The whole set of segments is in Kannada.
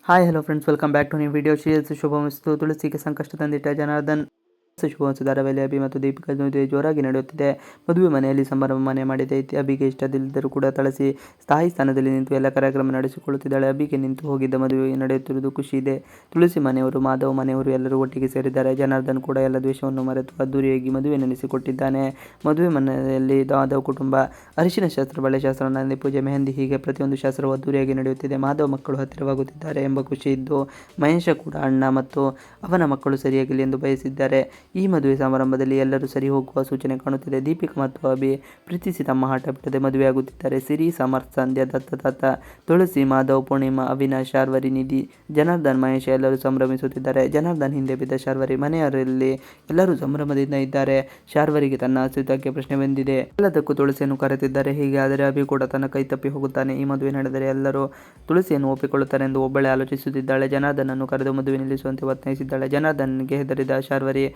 Hi hello friends, welcome back to new video. Shrirastu Shubhamastu. ತುಳಸಿಗೆ ಸಂಕಷ್ಟ ತಂದಿಟ್ಟ ಜನಾರ್ದನ್ ಶುಭಮಸ್ತು. ಧಾರಾವಾಹಿಯಲ್ಲಿ ಅಭಿ ಮತ್ತು ದೀಪಿಕಾ ಮದುವೆ ಜೋರಾಗಿ ನಡೆಯುತ್ತಿದೆ. ಮದುವೆ ಮನೆಯಲ್ಲಿ ಸಂಭ್ರಮ ಮನೆ ಮಾಡಿದೆ. ಅಭಿಗೆ ಇಷ್ಟದಿಲ್ಲದರೂ ಕೂಡ ತುಳಸಿ ಸ್ಥಾಯಿ ಸ್ಥಾನದಲ್ಲಿ ನಿಂತು ಎಲ್ಲ ಕಾರ್ಯಕ್ರಮ ನಡೆಸಿಕೊಳ್ಳುತ್ತಿದ್ದಾಳೆ. ಅಭಿಗೆ ನಿಂತು ಹೋಗಿದ್ದ ಮದುವೆ ನಡೆಯುತ್ತಿರುವುದು ಖುಷಿ ಇದೆ. ತುಳಸಿ ಮನೆಯವರು, ಮಾಧವ್ ಮನೆಯವರು ಎಲ್ಲರೂ ಒಟ್ಟಿಗೆ ಸೇರಿದ್ದಾರೆ. ಜನಾರ್ದನ್ ಕೂಡ ಎಲ್ಲ ದ್ವೇಷವನ್ನು ಮರೆತು ಅದ್ದೂರಿಯಾಗಿ ಮದುವೆ ನಡೆಸಿಕೊಟ್ಟಿದ್ದಾನೆ. ಮದುವೆ ಮನೆಯಲ್ಲಿ ಮಾಧವ್ ಕುಟುಂಬ ಅರಿಶಿನ ಶಾಸ್ತ್ರ, ಬಳೆ ಶಾಸ್ತ್ರ, ನಂದಿ ಪೂಜೆ, ಮೆಹಂದಿ ಹೀಗೆ ಪ್ರತಿಯೊಂದು ಶಾಸ್ತ್ರವು ಅದ್ದೂರಿಯಾಗಿ ನಡೆಯುತ್ತಿದೆ. ಮಾಧವ್ ಮಕ್ಕಳು ಹತ್ತಿರವಾಗುತ್ತಿದ್ದಾರೆ ಎಂಬ ಖುಷಿ ಇದ್ದು, ಮಹೇಶ ಕೂಡ ಅಣ್ಣ ಮತ್ತು ಅವನ ಮಕ್ಕಳು ಸರಿಯಾಗಲಿ ಎಂದು ಬಯಸಿದ್ದಾರೆ. ಈ ಮದುವೆ ಸಮಾರಂಭದಲ್ಲಿ ಎಲ್ಲರೂ ಸರಿ ಹೋಗುವ ಸೂಚನೆ ಕಾಣುತ್ತಿದೆ. ದೀಪಿಕಾ ಮತ್ತು ಅಭಿ ಪ್ರೀತಿಸಿ ತಮ್ಮ ಹಠ ಬಿಡದೆ ಮದುವೆಯಾಗುತ್ತಿದ್ದಾರೆ. ಸಿರಿ, ಸಮರ್ಥ್, ಸಂಧ್ಯಾ, ದತ್ತ, ತುಳಸಿ, ಮಾಧವ್, ಪೂರ್ಣಿಮಾ, ಅವಿನಾಶ್, ಶಾರ್ವರಿ, ನಿಧಿ, ಜನಾರ್ದನ್, ಮಹೇಶ ಎಲ್ಲರೂ ಸಂಭ್ರಮಿಸುತ್ತಿದ್ದಾರೆ. ಜನಾರ್ದನ್ ಹಿಂದೆ ಬಿದ್ದ ಶಾರ್ವರಿ ಮನೆಯವರಲ್ಲಿ ಎಲ್ಲರೂ ಸಂಭ್ರಮದಿಂದ ಇದ್ದಾರೆ. ಶಾರ್ವರಿಗೆ ತನ್ನ ಅಸ್ತಿತ್ವಕ್ಕೆ ಪ್ರಶ್ನೆ ಬಂದಿದೆ. ಎಲ್ಲದಕ್ಕೂ ತುಳಸಿಯನ್ನು ಕರೆತಿದ್ದಾರೆ. ಹೀಗಾದರೆ ಅಭಿ ಕೂಡ ತನ್ನ ಕೈ ತಪ್ಪಿ ಹೋಗುತ್ತಾನೆ. ಈ ಮದುವೆ ನಡೆದರೆ ಎಲ್ಲರೂ ತುಳಸಿಯನ್ನು ಒಪ್ಪಿಕೊಳ್ಳುತ್ತಾರೆ ಎಂದು ಒಬ್ಬಳೇ ಆಲೋಚಿಸುತ್ತಿದ್ದಾಳೆ. ಜನಾರ್ದನನ್ನು ಕರೆದು ಮದುವೆ ನಿಲ್ಲಿಸುವಂತೆ ಒತ್ತಾಯಿಸಿದ್ದಾಳೆ. ಜನಾರ್ದನ್ಗೆ ಹೆದರಿದ ಶಾರ್ವರಿ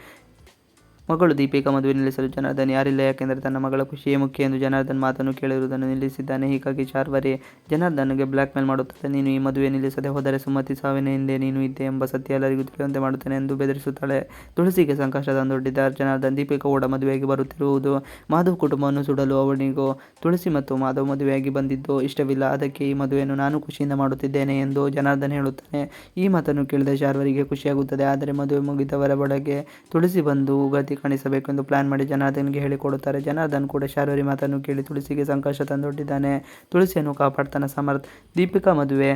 ಮಗಳು ದೀಪಿಕಾ ಮದುವೆ ನಿಲ್ಲಿಸಲು ಜನಾರ್ದನ್ ಯಾರಿಲ್ಲ, ಯಾಕೆಂದರೆ ತನ್ನ ಮಗಳ ಖುಷಿಯೇ ಮುಖ್ಯ ಎಂದು ಜನಾರ್ದನ್ ಮಾತನ್ನು ಕೇಳಿರುವುದನ್ನು ನಿಲ್ಲಿಸಿದ್ದಾನೆ. ಹೀಗಾಗಿ ಶಾರ್ವರಿ ಜನಾರ್ದನ್ಗೆ ಬ್ಲ್ಯಾಕ್ ಮೇಲ್ ಮಾಡುತ್ತಾಳೆ. ನೀನು ಈ ಮದುವೆ ನಿಲ್ಲಿಸದೆ ಹೋದರೆ ಸುಮತಿ ಸಾವಿನ ಹಿಂದೆ ನೀನು ಇದ್ದೆ ಎಂಬ ಸತ್ಯ ಎಲ್ಲರಿಗೂ ತಿಳಿಯುವಂತೆ ಮಾಡುತ್ತೇನೆ ಎಂದು ಬೆದರಿಸುತ್ತಾಳೆ. ತುಳಸಿಗೆ ಸಂಕಷ್ಟ ತಂದೊಡ್ಡಿದ್ದ ಜನಾರ್ದನ್ ದೀಪಿಕಾ ಕೂಡ ಮದುವೆಯಾಗಿ ಬರುತ್ತಿರುವುದು, ಮಾಧವ್ ಕುಟುಂಬವನ್ನು ಸುಡಲು ಅವನಿಗೂ ತುಳಸಿ ಮತ್ತು ಮಾಧವ್ ಮದುವೆಯಾಗಿ ಬಂದಿದ್ದು ಇಷ್ಟವಿಲ್ಲ. ಅದಕ್ಕೆ ಈ ಮದುವೆಯನ್ನು ನಾನು ಖುಷಿಯಿಂದ ಮಾಡುತ್ತಿದ್ದೇನೆ ಎಂದು ಜನಾರ್ದನ್ ಹೇಳುತ್ತಾನೆ. ಈ ಮಾತನ್ನು ಕೇಳಿದ ಶಾರ್ವರಿಗೆ ಖುಷಿಯಾಗುತ್ತದೆ. ಆದರೆ ಮದುವೆ ಮುಗಿದವರ ಬಳಿಗೆ ತುಳಸಿ ಬಂದು ಗತಿ ಕಾಣಿಸಬೇಕು ಎಂದು ಪ್ಲಾನ್ ಮಾಡಿ ಜನಾರ್ದನ್ಗೆ ಹೇಳಿಕೊಡುತ್ತಾರೆ. ಜನಾರ್ದನ್ ಕೂಡ ಶಾರ್ವರಿ ಮಾತನ್ನು ಕೇಳಿ ತುಳಸಿಗೆ ಸಂಕಷ್ಟ ತಂದೊಡ್ಡಿದ್ದಾನೆ. ತುಳಸಿಯನ್ನು ಕಾಪಾಡ್ತಾನೆ ಸಮರ್ಥ್. ದೀಪಿಕಾ ಮದುವೆ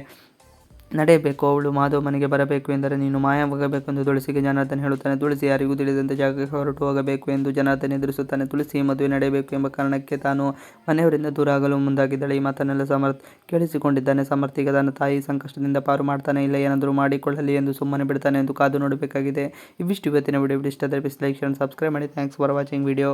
ನಡೆಯಬೇಕು, ಅವಳು ಮಾಧವ್ ಮನೆಗೆ ಬರಬೇಕು ಎಂದರೆ ನೀನು ಮಾಯವಾಗಬೇಕು ಎಂದು ತುಳಸಿಗೆ ಜನಾರ್ದನ್ ಹೇಳುತ್ತಾನೆ. ತುಳಸಿ ಯಾರಿಗೂ ತಿಳಿದಂತೆ ಜಾಗಕ್ಕೆ ಹೊರಟು ಹೋಗಬೇಕು ಎಂದು ಜನಾರ್ದನ್ ಎದುರಿಸುತ್ತಾನೆ. ತುಳಸಿ ಮದುವೆ ನಡೆಯಬೇಕು ಎಂಬ ಕಾರಣಕ್ಕೆ ತಾನು ಮನೆಯವರಿಂದ ದೂರ ಆಗಲು ಮುಂದಾಗಿದ್ದಾಳೆ. ಈ ಮಾತನ್ನೆಲ್ಲ ಸಮರ್ಥ್ ಕೇಳಿಸಿಕೊಂಡಿದ್ದಾನೆ. ಸಮರ್ಥ್ ಈಗ ತನ್ನ ತಾಯಿ ಸಂಕಷ್ಟದಿಂದ ಪಾರು ಮಾಡ್ತಾನೆ, ಇಲ್ಲ ಏನಾದರೂ ಮಾಡಿಕೊಳ್ಳಲಿ ಎಂದು ಸುಮ್ಮನೆ ಬಿಡ್ತಾನೆ ಎಂದು ಕಾದು ನೋಡಬೇಕಾಗಿದೆ. ಇವಿಷ್ಟು ಇವತ್ತಿನ ವಿಡಿಯೋ. ಇಷ್ಟ ಆದರೆ ಪ್ಲೀಸ್ ಲೈಕ್, ಶೇರ್, ಸಬ್ಸ್ಕ್ರೈಬ್ ಮಾಡಿ. Thanks for watching video.